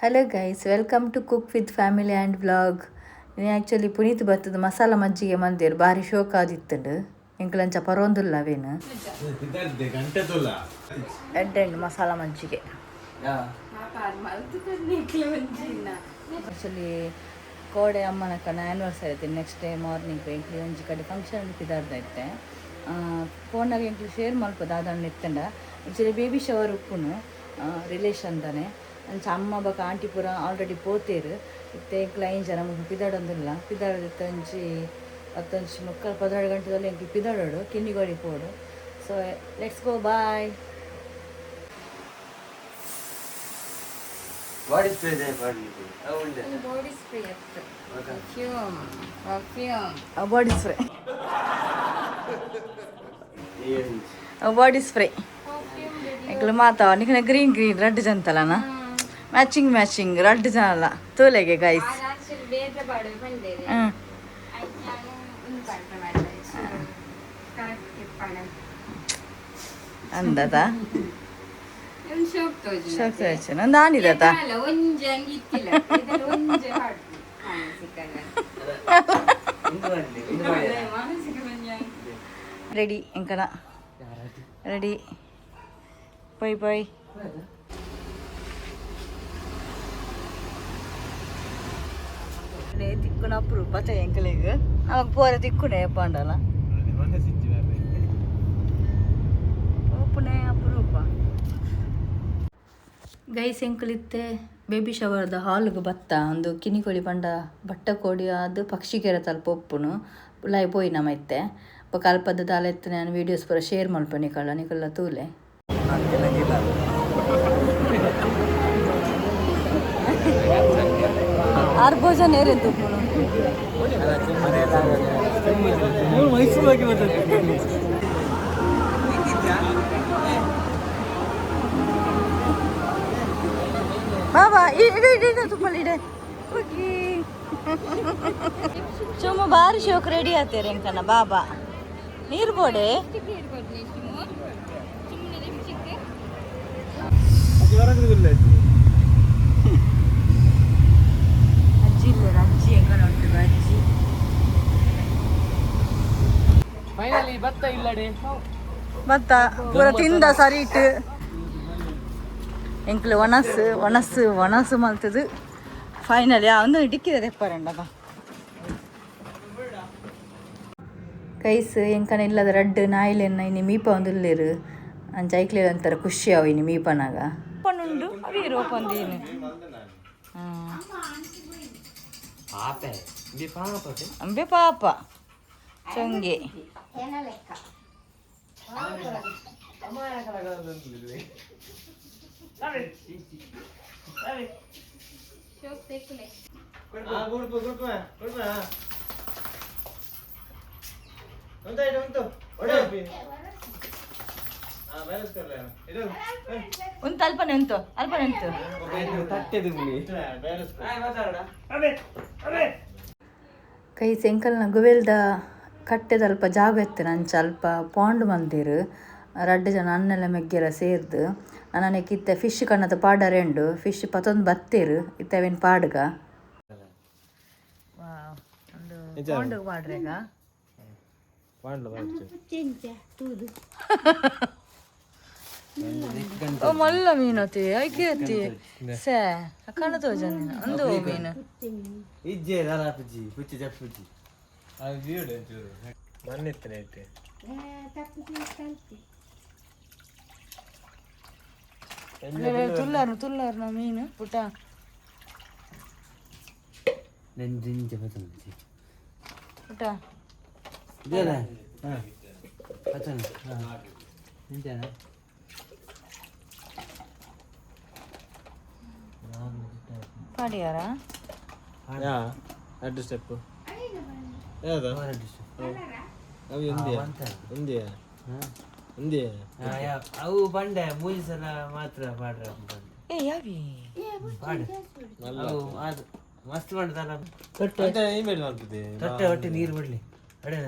Hello guys, welcome to Cook with Family and Vlog. ನೀನು actually Puneeth ಬರ್ತದ ಮಸಾಲ ಮಜ್ಜಿಗೆ ಮಂದಿರು ಭಾರಿ ಶೋಕ ಆದಿತ್ತಂಡು ಎಂಕ್ಲಂಚ ಪರೊಂದುಲ್ಲ ಅವೇನು ಎಡ್ಡೆಂಡು ಮಸಾಲ ಮಜ್ಜಿಗೆ. ಆ್ಯಕ್ಚುಲಿ ಕೋಡೆ ಅಮ್ಮನಕ್ಕನ ಆ್ಯನಿವರ್ಸರಿ ಐತೆ. ನೆಕ್ಸ್ಟ್ ಡೇ ಮಾರ್ನಿಂಗ್ ಎಂಕ್ಲಿ ಒಂಜಿ ಕಡೆ ಫಂಕ್ಷನ್ ಇದ್ದಾರ್ದೈತೆ. ಫೋನಾಗ ಎಂಕ್ಲಿ ಶೇರ್ ಮಲ್ಪದ ಅದನ್ನು ಇತ್ತಂಡ. ಆ್ಯಕ್ಚುಲಿ ಬೇಬಿ ಶವರ್ ಉಪ್ಪುನು ರಿಲೇಷನ್ದಾನೆ ಅಂಚ ಅಮ್ಮ ಬಕ ಆಂಟಿ ಪೂರ ಆಲ್ರೆಡಿ ಪೋತೇರು ಇತ್ತೆ ಎಂಕ್ಲ ಜನ ಮುಗ ಪಿದಾಡೊಂದಿಲ್ಲ. ಪಿದಾಡದಿತ್ತ ಒಂಜಿ 10:30 ಗಂಟೆದಲ್ಲಿ ಎಂಕ್ಲಿ ಪಿದಾಡೋಡು ಕಿನ್ನಿಗೋಡಿ ಪೋಡು. So let's go, bye. Body spray there, body spray. Perfume. Body spray body spray ಎಂಕ್ಲು ಮಾತಾವ ನಿಖನ ಗ್ರೀನ್ ರೆಡ್ ಜಂತಲನ ಮ್ಯಾಚಿಂಗ್ ರೆಡ್ ಜನಲ್ಲ ತೋಲೆಗೆ ಗೈಸ್. ಅಂದದ ಶೋಕ್ ನಾನಿದತ ರೆಡಿ ಎಂಕನ ರೆಡಿ ಪೈ ತಿಕ್ಕುನ ಅಪ್ರೂಪ ಎಂಕಲಿಗೆ ನಮಗ್ ಪೋರ ತಿಕ್ಕುನೆ ಪಂಡಲ ಓಪುನೆ ಅಪರೂಪ. ಗೈಸ್ ಎಂಕಲಿತ್ತೆ ಬೇಬಿ ಶವರ್ದ ಹಾಲ್ಗೆ ಬತ್ತ ಒಂದು ಕಿನಿಕೋಳಿ ಪಂಡ ಬಟ್ಟ ಕೋಡಿ ಅದು ಪಕ್ಷಿಗೆರ ತಲ್ಪ ಒಪ್ಪುನು ಲೈ ಪೋಯಿ ನಮೈತೆ ಕಲ್ಪದ ದಾಲ ಎತ್ತ ನಾನು ವೀಡಿಯೋಸ್ ಪೂರ ಶೇರ್ ಮಲ್ಪ ನಿಕಲ್ಲ ತೂಲೆ ಆರ್ಬೋಜನ್ ಏರೆಂದು ಬಾಬಾ ಇಡ ತುಪ್ಪಲಿಡೆ ಓಕೆ ಚುಮ್ಮ ಬಾರಿ ಶೋಕ್ ರೆಡಿ ಆತೇರೆ ಎಂಕನ ಬಾಬಾ ನೀರು ಬೋಡೆ ಅಜ್ಜಿ ಇಲ್ಲ ಅಜ್ಜಿ ಎಂಕನ ಉಂಟು ಅಜ್ಜಿ ಫೈನಲಿ ಭತ್ತ ಇಲ್ಲಡೆ ಭತ್ತ ಪೂರ ತಿಂದ ಸರಿ ಇಟ್ಟು ಎಂಕ್ಲು ಒಣಸು ಮಲ್ತದು ಫೈನಲಿ ಒಂದು ಇಡಿಕ್ಕಿದೆ ತೆಪ್ಪರಂಡದ ಕೈಸ್ ಎಂಕನ ಇಲ್ಲದ ರಡ್ಡು ನಾಯಿಲೆನ್ನ ಇನ್ನು ಮೀಪ ಒಂದಿಲ್ಲೇರು ಅಂಚ ಐಕ್ಲೇರು ಅಂತಾರೆ ಖುಷಿ ಅವ ಇನ್ನು ಮೀಪನಾಗ ಉಂಡು ಅವೀರು ಒಪ್ಪಂದೇನು ಅಂಬೆ ಪಾಪ ಚೊಂಗೆ ಒಂದು ಅಲ್ಪನೆ ಉಂಟು ಕೈ ಸೆಂಕಲ್ನ ಗುವೆಲ್ದ ಕಟ್ಟೆದಲ್ಪ ಜಾಗ ಎತ್ತನ ಅಂಚ ಅಲ್ಪ ಪಾಂಡ್ ಮಂದಿರು ರಡ್ಡು ಜನ ಅನ್ನೆಲ್ಲ ಮೆಗ್ಗೆರ ಸೇರ್ದು ನನಗೆ ಇತ್ತ ಫಿಶ್ ಕಣ್ಣದ ಪಾಡರೆಂಡು ಫಿಶ್ ಪತ್ತೊಂದು ಬತ್ತೇರು ಇತ್ತವೇನು ಪಾಡ್ಗ ಒಂದು ಪಾಂಡ್ ಪಾಡ್ರೆಗ ಓ ಮಲ್ಲ ಮೀನತಿ ಐಕೇತಿ ಸೇ ಕಣ್ಣ ತೋಜನ ಒಂದು ಮೀನು ಇಜ್ಜೆ ದಾರಾಪುಜಿ ಪುಚ್ಚಿ ಜಪ್ಪುಜಿ ಅದು ವೀಡಿಯೋ ಚೂರು ಮನ್ನೆತ್ತನೆ ಐತೆ ತುಲ್ಲಾರು ನಾ ಮೀನು ಪುಟ ನೆಂಜಿಂಜ ಬದಲಿಸಿ ಪುಟ ಇದೇನ ಪಚನ ನಿಂತೇನ ಪಾಡಿಯಾರ ಎರಡು ಸ್ಟೆಪ್ ಯಾವ್ದು ಅವು ಒಂದೇ ಅವು ಬಂಡೆ ಮೂಜಿ ಸಲ ಮಾತ್ರ ಪಾಡ್ರ ಏ ಯಾವಿ ಮಸ್ತ್ ಮಾಡ್ತಾರ ತೊಟ್ಟೆ ಹೊಟ್ಟೆ ನೀರು ಬಿಡ್ಲಿ ಅಡೆ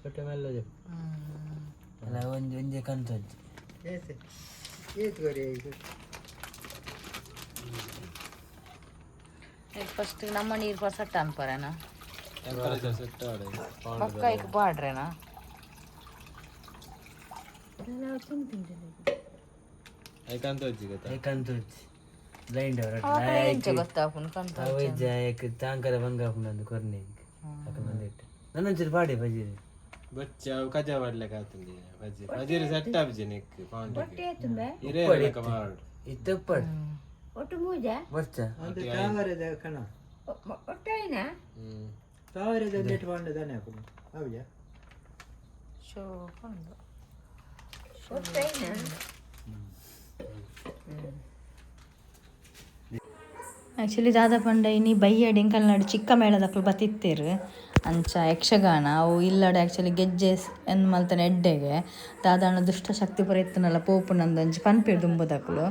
ತೊಟ್ಟೆ ಮೇಲೆ ಅಲ್ಲ ಒಂದೇ ಕಂತು ಅಜ್ಜಿ ಫಸ್ಟ್ ನಮ್ಮ ನೀರು ಪರ್ಸೆಟ್ ಅನ್ಪರೇನಾ ಟೆಂಪರೇಚರ್ ಸೆಟ್ ಆಡ ಪಕ್ಕ ಈಗ ಬಾಡ್ರೇನಾ ಐಕಾಂತ వచ్చి కదా ಏಕಂತ ಬ್ಲೈಂಡ್ ಗೊತ್ತಾಪುನ್ ಕಂತ ಅವೈಜಾಯಕ್ ತಾಂಕರ ಬಂಗಾಪುನಂದು ಕೊರ್ನೆ ಅಕಮಂದಿಟ್ಟು ನನ್ನಂಚೂರು ಪಾಡೆ ಬಜೀರಿ ಬಚ್ಚ ಕಜಾ ಮಾಡ್ಲಿಕ್ಕೆ ಆತಂದಿ ಬಜ್ಜಿ ಬಜ್ಜಿ ಸೆಟ್ ಆಪ್ಜಿ ನಿಕ್ ಪಾಂಡ್ ಇರೇ ಕಮಾಡ್ ಇತ್ತಪ್ಪಡ್ ಒಟ್ಟು ಮೂಜ ಬರ್ಚ ತಾವರೆದ ಕಣ ಒಟ್ಟೈನ ತಾವರೆದ ಲೇಟ್ ಪಾಂಡದಾನೆ ಹಾಕು ಹೌದಾ ಶೋ ಕೊಂಡು ಒಟ್ಟೈನ ಆ್ಯಕ್ಚುಲಿ ದಾದ ಪಂಡ ಇನ್ನಿ ಬೈಯಡ್ ಎಂಕಲ್ನಾಡು ಚಿಕ್ಕ ಮೇಳದಕ್ಕಲು ಬತ್ತಿತ್ತೇರು ಅಂಚ ಯಕ್ಷಗಾನ ಅವು ಇಲ್ಲಡೆ ಆ್ಯಕ್ಚುಲಿ ಗೆಜ್ಜೆ ಎನ್ ಮಲ್ತನ ಎಡ್ಡೆಗೆ ದಾದಾನ ದುಷ್ಟಶಕ್ತಿ ಪುರ ಇತ್ತನಲ್ಲ ಪೋಪುನಂದು ಅಂಚ ಪನ್ಪೇರು ದುಂಬುದಕ್ಕಲು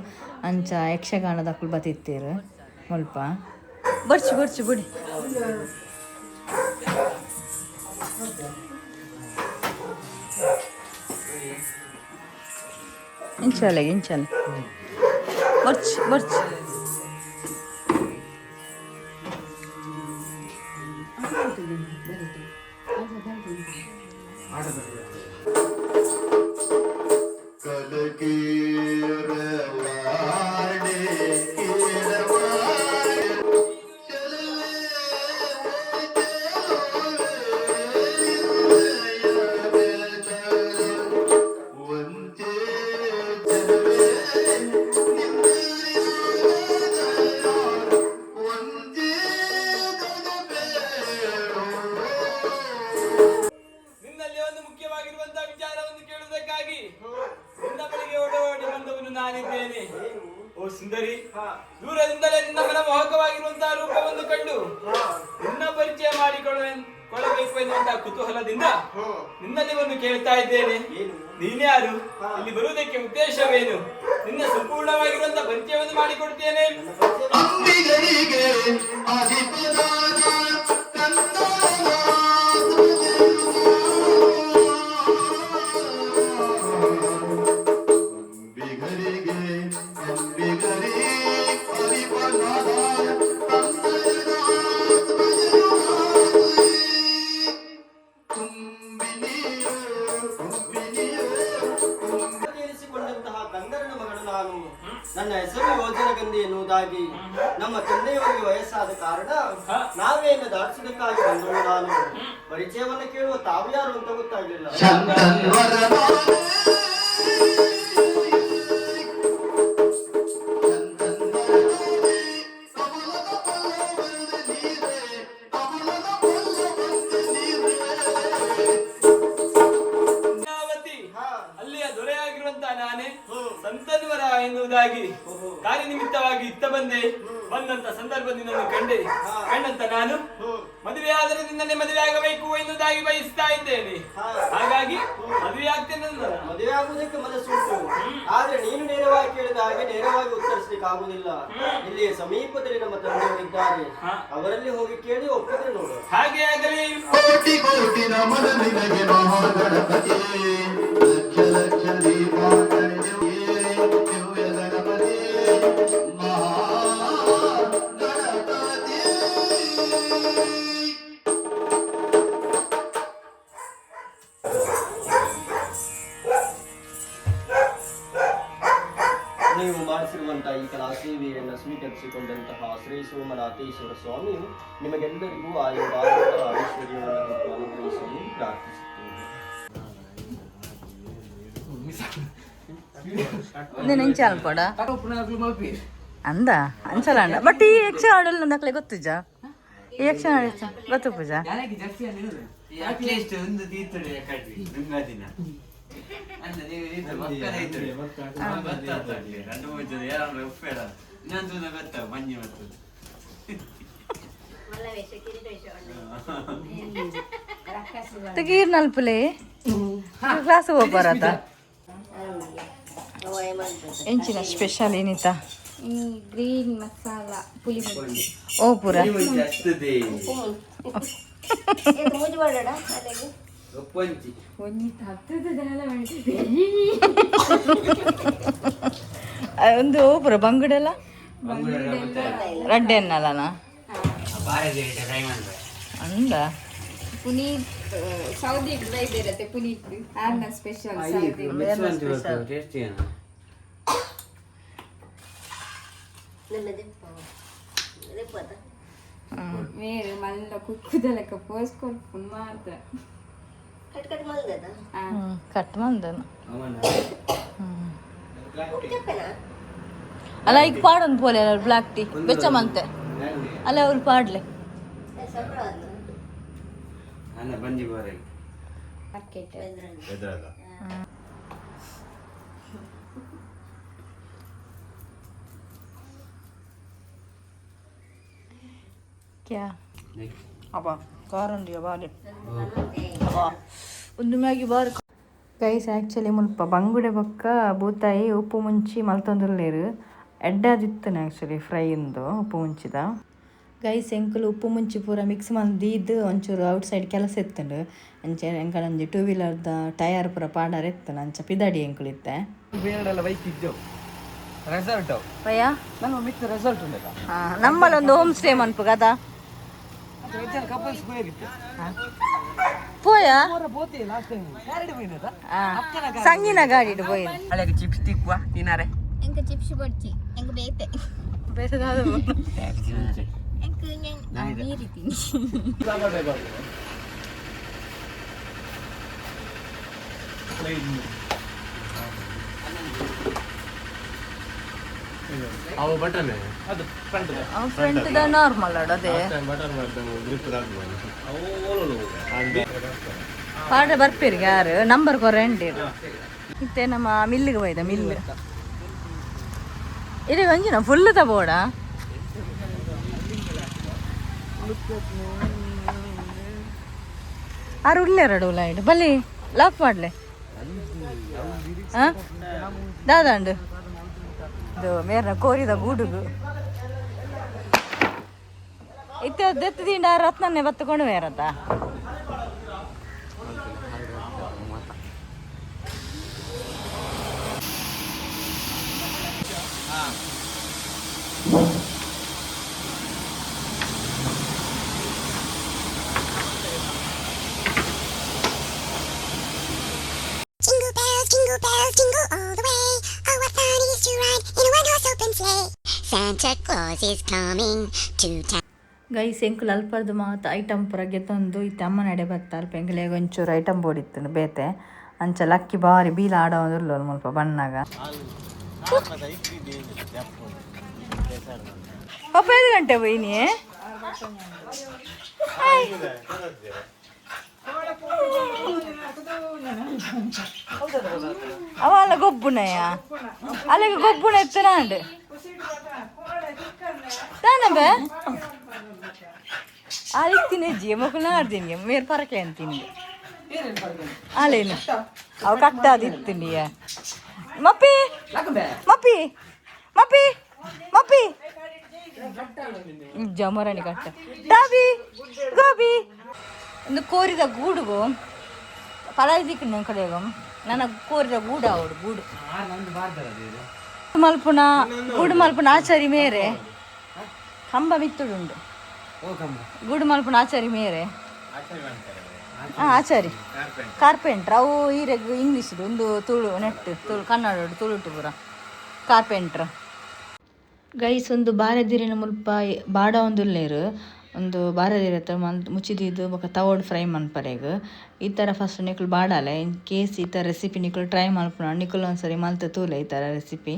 ಅಂಚ ಯಕ್ಷಗಾನದಕ್ಕಲು ಬತ್ತಿತ್ತೇರು ಮುಲ್ಪ ಬರ್ಚಿ ಬರ್ಚಿ ಬಿಡಿ ಇಂಚಲೆಗೆ ಇಂಚಲೆ ಬರ್ಚಿ ಬರ್ಚಿ ಓ ಸುಂದರಿ, ದೂರದಿಂದಲೇ ನಿನ್ನ ಮನಮೋಹಕವಾಗಿರುವಂತಹ ರೂಪವನ್ನು ಕಂಡು ನಿನ್ನ ಪರಿಚಯ ಮಾಡಿಕೊಳ್ಳಬೇಕು ಎನ್ನುವಂತಹ ಕುತೂಹಲದಿಂದ ನಿನ್ನಲ್ಲಿ ಒಂದು ಕೇಳ್ತಾ ಇದ್ದೇನೆ. ನೀನ್ಯಾರು? ಇಲ್ಲಿ ಬರುವುದಕ್ಕೆ ಉದ್ದೇಶವೇನು? ನಿನ್ನ ಸಂಪೂರ್ಣವಾಗಿರುವಂತಹ ಪರಿಚಯವನ್ನು ಮಾಡಿಕೊಡ್ತೇನೆ. ನನ್ನ ಹೆಸರು ಯೋಜನಗಂಧಿ ಎನ್ನುವುದಾಗಿ ನಮ್ಮ ತಂದೆಯವರಿಗೆ ವಯಸ್ಸಾದ ಕಾರಣ ನಾವೇನು ದಾಟಿಸುವುದಕ್ಕಾಗಿ ಬಂದರು. ನಾನು ಪರಿಚಯವನ್ನು ಕೇಳುವ ತಾವು ಯಾರು ಅಂತ ಗೊತ್ತಾಗಲಿಲ್ಲ. ಅಲ್ಲಿಯ ದೊರೆಯಾಗಿರುವಂತಹ ನಾನೇ ಸಂತನ್ವರ ಎನ್ನುವುದಾಗಿ ಕಾರ್ಯನಿಮಿತ್ತವಾಗಿ ಇತ್ತ ಬಂದಂತ ಸಂದರ್ಭದಿಂದ ಕಂಡಂತ ನಾನು ಮದುವೆ ಆದರೆ ನಿನ್ನೆ ಮದುವೆ ಆಗಬೇಕು ಎನ್ನುವುದಾಗಿ ಬಯಸ್ತಾ ಇದ್ದೇನೆ. ಹಾಗಾಗಿ ಮದುವೆ ಆಗ್ತೇನೆ. ಮದುವೆ ಆಗುವುದಕ್ಕೆ ಮನಸ್ಸುಂಟು, ಆದ್ರೆ ನೀನು ನೇರವಾಗಿ ಕೇಳಿದ ಹಾಗೆ ನೇರವಾಗಿ ಉತ್ತರಿಸಲಿಕ್ಕೆ ಆಗುವುದಿಲ್ಲ. ಇಲ್ಲಿ ಸಮೀಪದಲ್ಲಿ ನಮ್ಮ ತಂದೆಯವರಿದ್ದಾರೆ, ಅವರಲ್ಲಿ ಹೋಗಿ ಕೇಳಿ ಒಪ್ಪಿದ್ರೆ ನೋಡು. ಹಾಗೆ ಆಗಲಿ. ಕೋಟಿ ಕೋಟಿ ನಮನ ನಿನಗೆ ಮಹಾಗಣಪತಿ ಲಕ್ಷ ಲಕ್ಷ ದೀಪಾಂಕರಿಸುವೆ ದಿವ್ಯ ಗಣಪತಿ ಮಹಾಗಣಪತಿ. ನೀವು ಮಾಡಿಸಿರುವಂತಹ ಈ ಕಲಾ ಸೇವೆಯನ್ನು ಸ್ವೀಕರಿಸಿಕೊಂಡಂತಹ ಶ್ರೀ ಸೋಮನಾಥೇಶ್ವರ ಸ್ವಾಮಿಯು ನಿಮಗೆಲ್ಲರಿಗೂ ಆಯುರಾರೋಗ್ಯ ಐಶ್ವರ್ಯವನ್ನು ಅನುಗ್ರಹಿಸಲು ಪ್ರಾರ್ಥಿಸುತ್ತೇನೆ. ನೆಂಚಾಲ್ಪಡ ಅಂದ ಅಂಚಲ ಅಂಡ ಬಟ್ ಈ ಯಕ್ಷ ಆಡಲ್ ನಕ್ಲೆ ಗೊತ್ತುಜ ಈ ಯಕ್ಷ ಗೊತ್ತು ಪೂಜಾ ಅಟ್ಲೀಸ್ಟ್ ಒಂದು ತೀರ್ಥಡೆ ಕಟ್ಟಿ ಗಂಗಾದಿನ ಮಂಜಿ ಮತ್ತು ತಗೀರ್ ನಲ್ಪಲೆ ಕ್ಲಾಸ್ ಹೋಗ್ಬಾರತ ಎಂಚಿನ ಸ್ಪೆಷಲ್ ಏನಿತ ಗ್ರೀನ್ ಮಸಾಲ ಪುಲಿ ಮಿರ್ಚಿ ಓ ಪೂರ ಮೂಜಿ ಮಾಡಡ ಅಲ್ಲಿಗೆ ಒಪ್ಪಂಚಿ ಒಂದು ಓ ಪೂರ ಬಂಗುಡೆಲ್ಲ ರಡ್ಡೆ ಅನ್ನಲ್ಲನಾ ಅಂದ ಪುನೀತ್ ಸೌದಿ ಡ್ರೈ ಇರುತ್ತೆ ಪುನೀತ್ ಆರ್ನ ಸ್ಪೆಷಲ್ ಸೌದಿ వేరు మళ్ళీ కుక్కుదలక పోసుకొని మాత్రం కట్టమందను ಅಲ್ಲ ಈಗ ಪಾಡೊಂದು ಪೋಲೆ ಅಲ್ಲ ಬ್ಲ್ಯಾಕ್ ಟೀ ಬೆಚ್ಚಮಂತೆ ಅಲ್ಲ ಅವ್ರು ಪಾಡ್ಲೆ ಬಂಜಿ ಬಾರೆ ಮಾರ್ಕೆಟ್ ಎದ್ರಲ್ಲ ಕ್ಯಾ ಅಪ್ಪ ಕಾರಂಡಿ ಬಾರಿ ಒಂದು ಮ್ಯಾಗಿ ಬಾರಿ ಗೈಸ್ ಆ್ಯಕ್ಚುಲಿ ಮುಲ್ಪ ಬಂಗುಡೆ ಬೊಕ್ಕ ಬೂತಾಯಿ ಉಪ್ಪು ಮುಂಚಿ ಮಲ್ತೊಂದುಲ್ಲೇರು ಎಡ್ಡಾದಿತ್ತನ ಆ್ಯಕ್ಚುಲಿ ಫ್ರೈಯಿಂದು ಉಪ್ಪು ಮುಂಚಿದ ಗೈಸ್ ಎಂಕುಲು ಉಪ್ಪು ಮುಂಚಿ ಪೂರ ಮಿಕ್ಸ್ ಮಂದಿದ್ದು ಒಂಚೂರು ಔಟ್ಸೈಡ್ ಕೆಲಸ ಇತ್ತಂಡು ಅಂಚೆ ಎಂಕಲ್ ಒಂಜಿ ಟೂ ವೀಲರ್ದ ಟಯರ್ ಪೂರ ಪಾಡರ್ ಇತ್ತನ ಅಂಚ ಪಿದಾಡಿ ಎಂಕುಲಿತ್ತೆ ಬೇರೆಲ್ಲ ಬೈಕ್ ಇದ್ದೆವು ರೆಸಾರ್ಟ್ ಭಯ ನಮ್ಮ ಮಿಕ್ಕ ರೆಸಾರ್ಟ್ ಉಂಟಲ್ಲ ನಮ್ಮಲ್ಲೊಂದು ಹೋಮ್ ಸ್ಟೇ ಮನ್ಪು ಕದಾ ಕಪಲ್ಸ್ ಹೋಗಿತ್ತು ಪೋಯಾ పోతే లాస్ట్ టైం క్యారెట్ పోయినదా ಸಂಗಿನ ಗಾಡಿ పోయి అలాగే చిప్స్ తిక్కువ తినారే ఇంకా చిప్స్ పొడిచి ఇంకా బేతే ಬೇಸದಾದು ఇంకా నేను ನೀರು ತಿನ್ನಿ ಅವು ಬಟನ್ ಅದು ಫ್ರಂಟ್ ಫ್ರಂಟ್ ನಾರ್ಮಲ್ ಅದೇ ಬಟನ್ ಮಾಡ್ತಾನೆ ಗ್ರಿಪ್ ಹಾಕ್ಬೋದು ಪಾಡ್ರೆ ಬರ್ಪೀರಿ ಯಾರು ನಂಬರ್ ಕೊರಂಡಿ ಮತ್ತೆ ನಮ್ಮ ಮಿಲ್ಲಿಗೆ ಹೋಯ್ದ ಮಿಲ್ಲು ಇದು ಒಂಜಿನ ಫುಲ್ ತಬೋಡ ಆರು ಉಳ್ಳೆರಡು ಲೈಟ್ ಬಲ್ಲಿ ಲಾಕ್ ಮಾಡ್ಲೆ ದಾದಂಡು ಇದು ಮೇರ್ನ ಕೋರಿದ ಗೂಡುಗು ಇತ್ತೆತ್ತಿಂಡ ರತ್ನನ್ನೇ ಬತ್ತಕೊಂಡು ಬೇರತ್ತ Jingle bells, jingle all the way. Oh, what fun it is to ride in a one-horse open sleigh. Santa Claus is coming to town. Guys ಎಂಕುಲು ಅಲ್ಪರ್ದು ಮಾತು ಐಟಮ್ ಪೂರ ಗೆತ್ತೊಂದು ಇತ್ತೆ ಅಮ್ಮ ನಡೆ ಬತ್ತ ಅಲ್ಪ ಎಂಕುಲೆಗೆ ಒಂಚೂರು ಐಟಮ್ ಬೋಡಿತ್ತು ಬೇತೆ ಅಂಚ ಲಕ್ಕಿ ಬಾರಿ ಬೀಲ ಆಡೋದಿಲ್ಲ ಮುಲ್ಪ ಬಣ್ಣಾಗ ಅಪ್ಪ 5 ಗಂಟೆ ಹೋಯ್ನಿ ಅವ ಅಲ್ಲ ಗೊಬ್ಬುನಯ್ಯ ಅಲ್ಲಿಗೆ ಗೊಬ್ಬುನ ಎತ್ತನಾಂಡು ತಾನಬೆ ಆಲಿಕ್ತೀನಿ ಅಜ್ಜಿ ಮಕ್ಕಳನ್ನ ಆಡ್ತೀನಿ ಮೇರ್ ಪರಕೆ ಅಂತೀನಿ ಅಲ್ಲೇನು ಅವು ಕಟ್ಟಾದಿತ್ತೀನಿ ಮಪ್ಪಿ ಮಪ್ಪಿ ಮಪ್ಪಿ ಮಪ್ಪಿ ಜಮರಾಣಿ ಕಟ್ಟ ಟಾಬಿ ಗೋಬಿ ಒಂದು ಕೋರಿದ ಗೂಡುಗು ಪಲಾಯ್ದಿಕ್ಕು ನನ್ನ ಕಡೆಗೂ ನನಗೆ ಕೋರಿದ ಗೂಡು ಅವಡು ಗೂಡು ಮಲ್ಪುನ ಗೂಡು ಮಲ್ಪುನ ಆಚಾರಿ ಮೇರೆ ಕಂಬ ಮಿತ್ತುಡುಂಡು ಗೂಡು ಮಲ್ಪುನ ಆಚಾರಿ ಮೇರೆ ಆಚಾರಿ ಕಾರ್ಪೆಂಟ್ರ್ ಅವು ಈರೆಗ್ ಇಂಗ್ಲೀಷ್ದು ಒಂದು ತುಳು ನೆಟ್ಟು ತುಳು ಕನ್ನಡ ತುಳುಟು ಪೂರ ಕಾರ್ಪೆಂಟ್ರ್ ಗೈಸ್ ಒಂದು ಬಾರದಿರಿನ ಮುಲ್ಪ ಬಾಡ ಒಂದುಲ್ಲೇರು ಒಂದು ಬಾರದಿರ ಮುಚ್ಚಿದಿದ್ದು ಬೊಕ ತವೋಡು ಫ್ರೈ ಮನ್ಪರೆಗ್ ಈ ಥರ ಫಸ್ಟ್ ನಿಕುಲು ಬಾಡಾಲೆ ಇನ್ ಕೇಸ್ ಈ ಥರ ರೆಸಿಪಿ ನಿಕುಲು ಟ್ರೈ ಮಲ್ಪುನ ನಿಕುಲು ಒಂದ್ಸರಿ ಮಲ್ತ ತೂಲೆ ಈ ಥರ ರೆಸಿಪಿ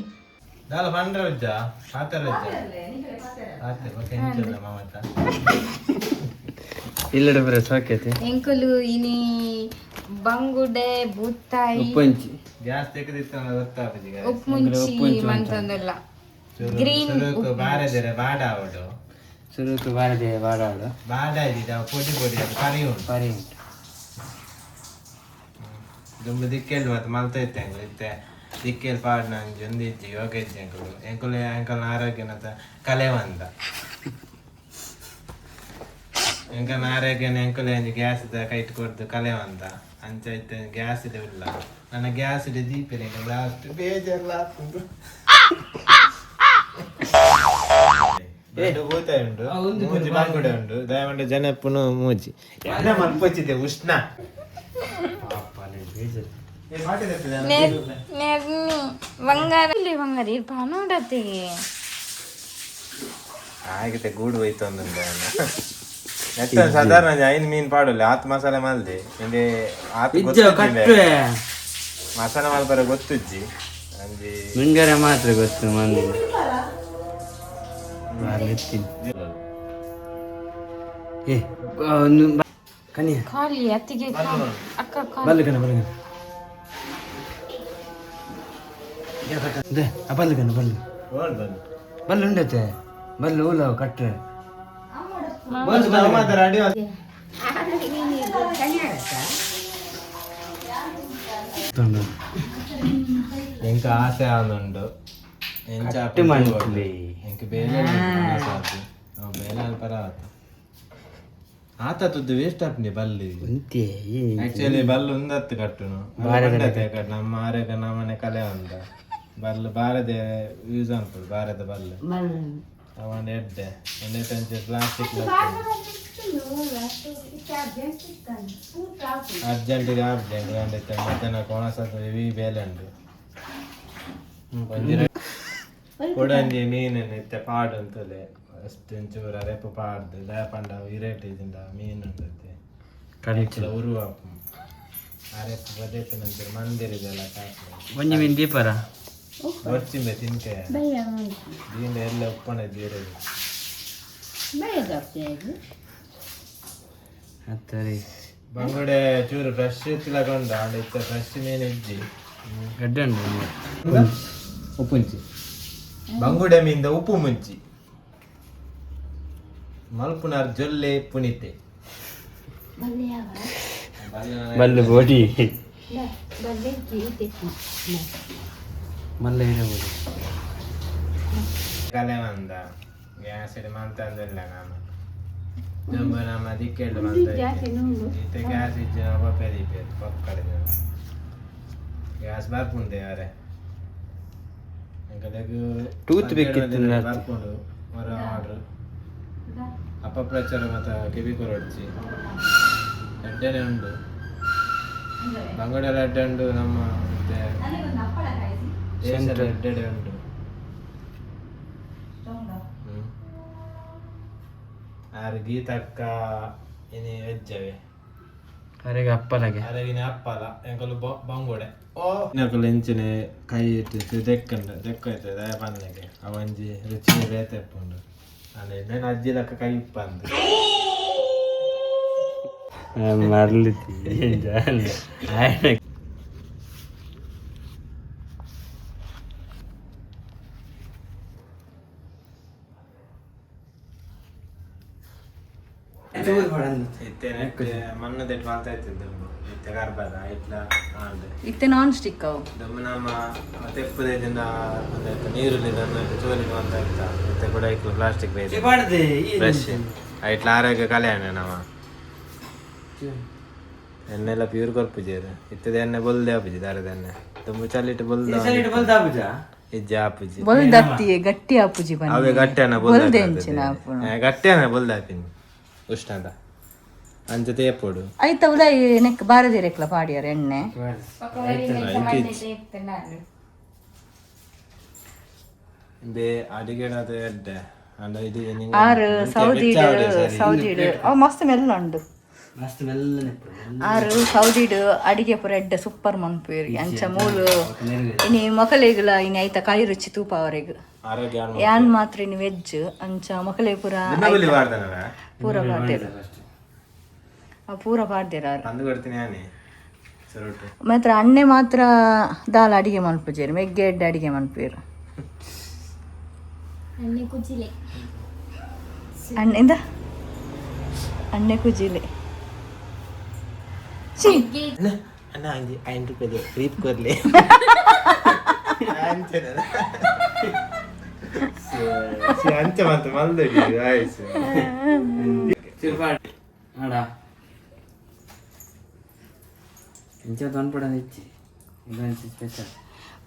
ದಾಲ ಬಂಡ್ರ ಉಜ್ಜ ಪಾತರ ಉಜ್ಜ ಆತೆ ಓಕೆ ಎಂಚಲ್ಲ ಮಾಮತ ಇಲ್ಲಡ ಬರ ಸಾಕೈತಿ ಎಂಕುಲು ಇನಿ ಬಂಗುಡೆ ಬೂತಾಯಿ ಉಪ್ಪಂಚಿ ಗ್ಯಾಸ್ ತೆಗೆದಿತ್ತು ಅನ್ನೋ ಗೊತ್ತಾಗ್ತದೆ ಈಗ ಉಪ್ಪು ಮುಂಚಿ ಮಂತಂದಲ್ಲ ಗ್ರೀನ್ ಬಾರದಿರ ಬಾಡ ಅವಡು ಸುರುಕು ಬಾರದೆ ಬಾಡಾಡು ಬಾಡ ಇದ್ದಿದ್ದ ಪೊಡಿ ಪೊಡಿ ಅದು ಕರಿ ಉಂಟು ಪರಿ ಉಂಟು ದುಂಬು ದಿಕ್ಕೆಲ್ ಮತ್ತೆ ಮಲ್ತ ಇತ್ತೆ ಅಂಕಲ್ ಇತ್ತೆ ದಿಕ್ಕೆಲ್ ಪಾಡ್ ನಂಜಿ ಒಂದು ಇಜ್ಜಿ ಯೋಗ ಇಜ್ಜಿ ಅಂಕಲ್ನ ಆರೋಗ್ಯನ ಕಲೆ ಬಂದ ಎಂಕಲ್ನ ಆರೋಗ್ಯನ ಎಂಕಲ್ ಗ್ಯಾಸ್ ಕೈಟ್ ಕೊಡ್ದು ಕಲೆ ಬಂದ ಅಂಚ ಇತ್ತೆ ಗ್ಯಾಸ್ ಇದೆ ಇಲ್ಲ ನನ್ನ ಗ್ಯಾಸ್ ಇದೆ ದೀಪಿಲ್ಲ ಲಾಸ್ಟ್ ಬೇಜಾರು ಲಾಸ್ಟ್ ಭೂತ ಉಂಟು ಮೂಜಿ ಬಾಂಗುಡೆ ಉಂಟು ದಯಮಂಡ ಜನಪ್ಪನು ಮೂಜಿ ಎಲ್ಲ ಮಲ್ಪಚ್ಚಿದೆ ಉಷ್ಣ ಬಂಗಾರ ಇಲ್ಲಿ ಬಂಗಾರ ಇರ್ಪ ನೋಡತ್ತಿಗೆ ಆಗಿದೆ ಗೂಡು ಹೋಯ್ತು ಒಂದು ಸಾಧಾರಣ ಐನ್ ಮೀನ್ ಪಾಡಲ್ಲ ಆತ್ ಮಸಾಲೆ ಮಲ್ದೆ ಇಂದೆ ಆತ್ ಮಸಾಲೆ ಮಲ್ಪರ ಗೊತ್ತುಜ್ಜಿ ಅಂದಿ ಮುಂಗಾರ ಮಾತ್ರ ಗೊತ್ತು ಮಂದಿ ಏ ಕನಿಯ ಖಾಲಿ ಅತ್ತಿಗೆ ಅಕ್ಕ ಬಲ್ಲು ಕಣ ಬಲ್ಲು ಬಲ್ಲು ಕಣ ಬಲ್ಲು ಬಲ್ಲು ಉಂಡತ್ತೆ ಬಲ್ಲು ಊಲ ಕಟ್ರೆ ಎಂಕ ಆಸೆ ಆನುಂಡು ಎಂಕ ಬೇಲೆ ಪರ ಆತ ತುದ್ದು ವೇಸ್ಟ್ ಆಪ್ನಿ ಬಲ್ಲಿ ಆಕ್ಚುಲಿ ಬಲ್ಲು ಉಂದತ್ತು ಕಟ್ಟುನು ಕಟ್ಟು ನಮ್ಮ ಆರೇಗ ನಮ್ಮನೆ ಕಲೆ ಉಂಡ ಬಲ್ಲು ಬಾರದೆ ಯೂಸ್ ಅನ್ಕೊಡು ಬಾರದ ಬಲ್ಲು ಅವನ್ ಎಡ್ಡೆ ಒಂದೇ ಪ್ಲಾಸ್ಟಿಕ್ ಅರ್ಜೆಂಟಿಗೆ ಅರ್ಜೆಂಟ್ ಮಧ್ಯಾಹ್ನ ಕೋಣಸತ್ತು ಹೆವಿ ಬೇಲೆ ಉಂಟು ಕೊಡಂಜಿ ಮೀನು ನಿತ್ಯ ಪಾಡು ಅಂತಲೇ ಅಷ್ಟು ಚೂರ ರೆಪ್ಪು ಪಾಡ್ದು ದಯಪಂಡ ಇರೇಟಿದಿಂದ ಮೀನು ಉಂಟೈತೆ ಕಡಿಚಲ ಉರುವ ಆ ರೆಪ್ಪು ಬದೈತೆ ನಂತರ ಮಂದಿರಿದೆಲ್ಲ ಕಾಸು ಒಂಜಿ ಮೀನು ದೀಪರ ಬರ್ಚಿಂಬೆ ತಿನ್ಕೆ ದೀನ ಎಲ್ಲ ಉಪ್ಪಣೆ ದೀರದು ಬಂಗುಡೆ ಚೂರು ಫ್ರೆಶ್ ತಿಳಕೊಂಡ ಅಂಡ ಇತ್ತ ಫ್ರೆಶ್ ಮೀನು ಇಜ್ಜಿ ಗಡ್ಡೆ ಉಂಟು ಉಪ್ಪುಂಚಿ ಬಂಗುಡೆ ಮೀನಿಂದ ಉಪ್ಪು ಮುಂಚಿ ಮಲ್ಪುನಾರ್ ಜೊಲ್ಲೆ ಪುನಿತೆ ಬಲ್ಲು ಬೋಡಿ ಮಲ್ಲ ಇರಬಹುದು ಕಲೆ ಮಂದ ಗ್ಯಾಸ್ ಇಡಿ ಮಂತಂದಿಲ್ಲ ನಾನು ಜಂಬ ನಮ್ಮ ದಿಕ್ಕೆಳ್ಳು ಮಂತ ಇತ್ತೆ ಗ್ಯಾಸ್ ಇಜ್ಜಿ ನಾವು ಪಪ್ಪೆ ಪಕ್ಕಡೆ ಗ್ಯಾಸ್ ಬರ್ಪುಂಡೆ ಅವರೇ ಟೂತ್ ಬೇಕಿತ್ತು ಬರ್ಕೊಂಡು ಹೊರ ಆರ್ಡ್ರ್ ಅಪಪ್ರಚಾರ ಮತ್ತು ಕಿವಿ ಕೊರಡ್ಚಿ ಅಡ್ಡೆನೆ ಉಂಟು ಬಂಗುಡೆಲ್ಲ ಅಡ್ಡೆ ಉಂಟು ನಮ್ಮ ಮತ್ತೆ ಅಡ್ಡೆ ಉಂಟು ಆರು ಗೀತಕ್ಕ ಇನಿ ವೆಜ್ಜವೆ ಅರೆಗೆ ಅಪ್ಪಲಾಗೆ ಅರಗಿನ ಅಪ್ಪಲ ಎಂಕಲು ಬಂಗುಡೆ ಓ ನೆಕಲು ಎಂಚಿನ ಕೈ ಇಟ್ಟು ದೆಕ್ಕಾಯ್ತದೆ ದಯ ಬಂದಗೆ ಅವಂಜಿ ರುಚಿ ಬೇತೆ ಉಂಡು ಅದೇ ನಾನು ಅಜ್ಜಿ ಲಕ್ಕ ಕೈ ಇಪ್ಪಂದು ಮರಳಿತಿ ಮಣ್ಣದೆಟ್ಟು ಮಾಡ್ತಾ ಇತ್ತಿದ್ದು ಇತ್ತೆ ಗರ್ಭದ ಇಟ್ಲ ಆಂಡೆ ಇತ್ತೆ ನಾನ್ ಸ್ಟಿಕ್ ಅವು ದಮ್ಮ ನಮ್ಮ ತೆಪ್ಪದಿಂದ ನೀರುಲಿಂದ ಚೋಲಿ ಮಾಡ್ತಾ ಇತ್ತ ಇತ್ತೆ ಕೂಡ ಇತ್ತು ಪ್ಲಾಸ್ಟಿಕ್ ಬೇರೆ ಫ್ರೆಶ್ ಇಟ್ಲ ಆರೋಗ್ಯ ಕಲ್ಯಾಣ ನಮ್ಮ ಎಣ್ಣೆಲ್ಲ ಪ್ಯೂರ್ ಕೊರ್ಪುಜೇರು ಇತ್ತದ ಎಣ್ಣೆ ಬೊಲ್ದೆ ಆಪುಜಿ ದಾರದ ಎಣ್ಣೆ ತುಂಬ ಚಲಿಟ್ಟು ಬೊಲ್ದ ಇಜ್ಜ ಆಪುಜಿ ಬೊಲ್ದತ್ತಿ ಗಟ್ಟಿ ಆಪುಜಿ ಅವೇ ಗಟ್ಟಿಯನ್ನ ಗಟ್ಟಿಯನ್ನ ಬೊಲ್ದಾಪಿನಿ ಉಷ್ಣದ ಅಂಜತೆ ಪೋಡು ಆಯ್ತಾ ಉಲ ನೆಕ್ ಬಾರದಿರಕ್ಲ ಪಾಡ್ಯಾರ ಎಣ್ಣೆ ಬೇ ಅಡಿಗೆಣದ ಎಡ್ಡೆ ಅಂಡ ಇದು ಆರು ಸೌದಿಡು ಅವು ಮಸ್ತ್ ಮೆಲ್ಲ ಉಂಡು ಮಸ್ತ್ ಮೆಲ್ಲನೆ ಆರು ಸೌದಿಡು ಅಡಿಗೆ ಪೂರ ಎಡ್ಡೆ ಸೂಪರ್ ಮನ್ಪೇರಿ ಅಂಚ ಮೂಲು ಇನಿ ಮೊಕಲೆಗ್ಲ ಇನಿ ಐತ ಕೈ ರುಚಿ ತೂಪ ಅವರೆಗ್ ಆರೋಗ್ಯ ಯಾನ್ ಮಾತ್ರ ಇನಿ ವೆಜ್ ಅಂಚ ಮೊಕಲೆ ಪೂರ ಪೂರ ಪಾಡ್ದೇರ ಪೂರ ಪಾಡ್ದೇರ ತಂದು ಕೊಡ್ತೀನಿ ನಾನೇ ಸರೋಟು ಮಾತ್ರ ಅಣ್ಣೆ ಮಾತ್ರ ದಾಲ್ ಅಡಿಗೆ ಮನ್ಪುಜೇರು ಮೆಗ್ಗೆ ಎಡ್ಡೆ ಅಡಿಗೆ ಮನ್ಪೇರು ಅಣ್ಣೆಂದ ಅಣ್ಣೆ ಕುಜಿಲೆ ಅಣ್ಣ ಅಂಜಿ 5 ರೂಪಾಯಿ ರೀಪ್ ಕೊರ್ಲಿ ಅಂಚ ಮತ್ತೆ ಮಲ್ದಡಿ ಆಯ್ತು ಆಡ ಇಂಚ ಅನ್ಪಡ ಹೆಚ್ಚಿ ಸ್ಪೆಷಲ್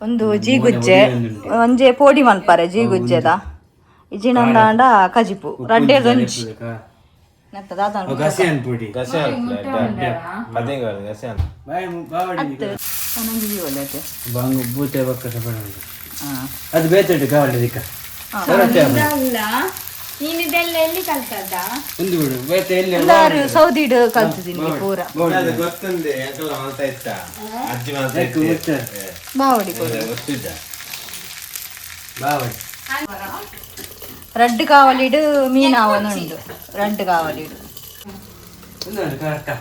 ಒಂದು ಜೀಗುಜ್ಜೆ ಒಂಜೆ ಪೋಡಿ ಮನ್ಪಾರೆ ಜೀಗುಜ್ಜೆದ ಇಜಿನಂದ ಅಂಡ ಕಜಿಪು ರಡ್ಡೆ ದಂಚಿ ನೆತ್ತ ದಾದಾನ ಗಸಿಯನ್ ಪುಡಿ ಗಸೆ ಪದೇ ಗಸೆ ನಂಗೆ ಒಳ್ಳೆ ಬಾಂಗು ಬೂತೆ ಬಕ್ಕ ಸಪಡ ಹಾಂ ಅದು ಬೇತಟ್ಟು ಕಾವಲಿ ದಿಕ್ಕ ಅಲ್ಲ ನೀನು ಇದೆಲ್ಲ ಎಲ್ಲಿ ಕಲ್ತದ್ದ ಒಂದು ಬಿಡು ಬೇತೆ ಎಲ್ಲಿ ಎಲ್ಲಾರು ಸೌದಿಡ್ ಕಲ್ತಿದ್ದೀನಿ ಪೂರ ಗೊತ್ತಂದೆ ಯಾಕಲ್ಲ ಮಾಡ್ತಾ ಇತ್ತ ಅಜ್ಜಿ ಮಾಡ್ತಾ ಇತ್ತು ಬಾವಡಿ ಗೊತ್ತಿದ್ದ ಬಾವಡಿ ರಡ್ಡು ಕಾವಲಿಡು ಮೀನಾವನು ಉಂಡು ರಡ್ಡು ಕಾವಲಿಡು ಒಂದು ಕರೆಕ್ಟಾ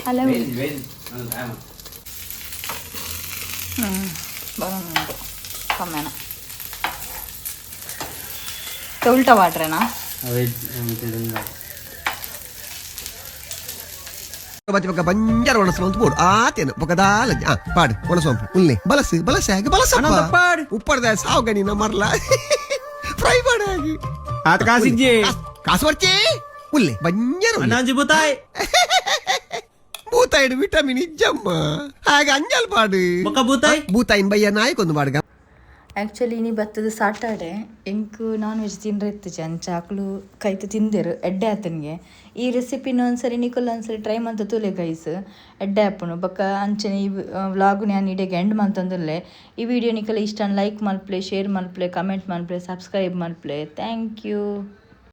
ಅಲ್ಲ ವೇದಿ ವೇದಿ ಒಂದು ಟೈಮ್ ಬರೋಣುಂಟು ಕಮ್ಮೆನ ಉಲ್ಟ ವಾಟ್ರೇನಾ ವೆಜ್ ಅಂತ ఒక బంజారు వనసొంపు పోడు ఆతేను ఒక దాల పాడు వనసొంపు ఉల్లి బలసి బలసాగి బలసప్ప పాడు ఉప్పడదా సావుగని నా మరలా ఫ్రై పాడాగి ಆತ ಕಾಸಿಜ್ಜಿ కాసు వచ్చే ఉల్లి బంజారు ಅಣ್ಣಾಜಿ ಬುತಾಯ್ బూతాయిడు విటమిన్ ఇజ్జమ్మ ಹಾಗೆ ಅಂಜಲ್ ಪಾಡು ಬೊಕ್ಕ ಬೂತಾಯ್ ಬೂತಾಯಿನ ಬಯ್ಯ ನಾಯ್ಕೊಂದು ಪಾಡ್ಗ ಆ್ಯಕ್ಚುಲಿ ಇನಿ ಬತ್ತದ ಸಾಟರ್ಡೆ ಎಂಕು ನಾನ್ ವೆಜ್ ತಿಂದ್ರೆ ಅಂಚಾಕ್ಲು ಕೈತು ತಿಂದಿರು ಎಡ್ಡೆ ಆತನಿಗೆ ಈ ರೆಸಿಪಿನ ಒಂದ್ಸರಿ ನಿಕೊಲ್ಲ ಒಂದ್ಸರಿ ಟ್ರೈ ಮಂತ ತೂಲೆ ಗೈಸ್ ಎಡ್ಡೆ ಆಪುನು ಬೊಕ್ಕ ಅಂಚನೆ ಈ ವ್ಲಾಗು ನಾನು ಇಡೆಗೆ ಎಂಡ್ ಮಂತಂದುಲ್ಲೆ ಈ ವಿಡಿಯೋ ನಿಕಲ್ಲ ಇಷ್ಟ ಲೈಕ್ ಮಲ್ಪ್ಲೆ ಶೇರ್ ಮಲ್ಪ್ಲೆ ಕಮೆಂಟ್ ಮಲ್ಪ್ಲೆ ಸಬ್ಸ್ಕ್ರೈಬ್ ಮಲ್ಪ್ಲೆ ಥ್ಯಾಂಕ್ ಯು.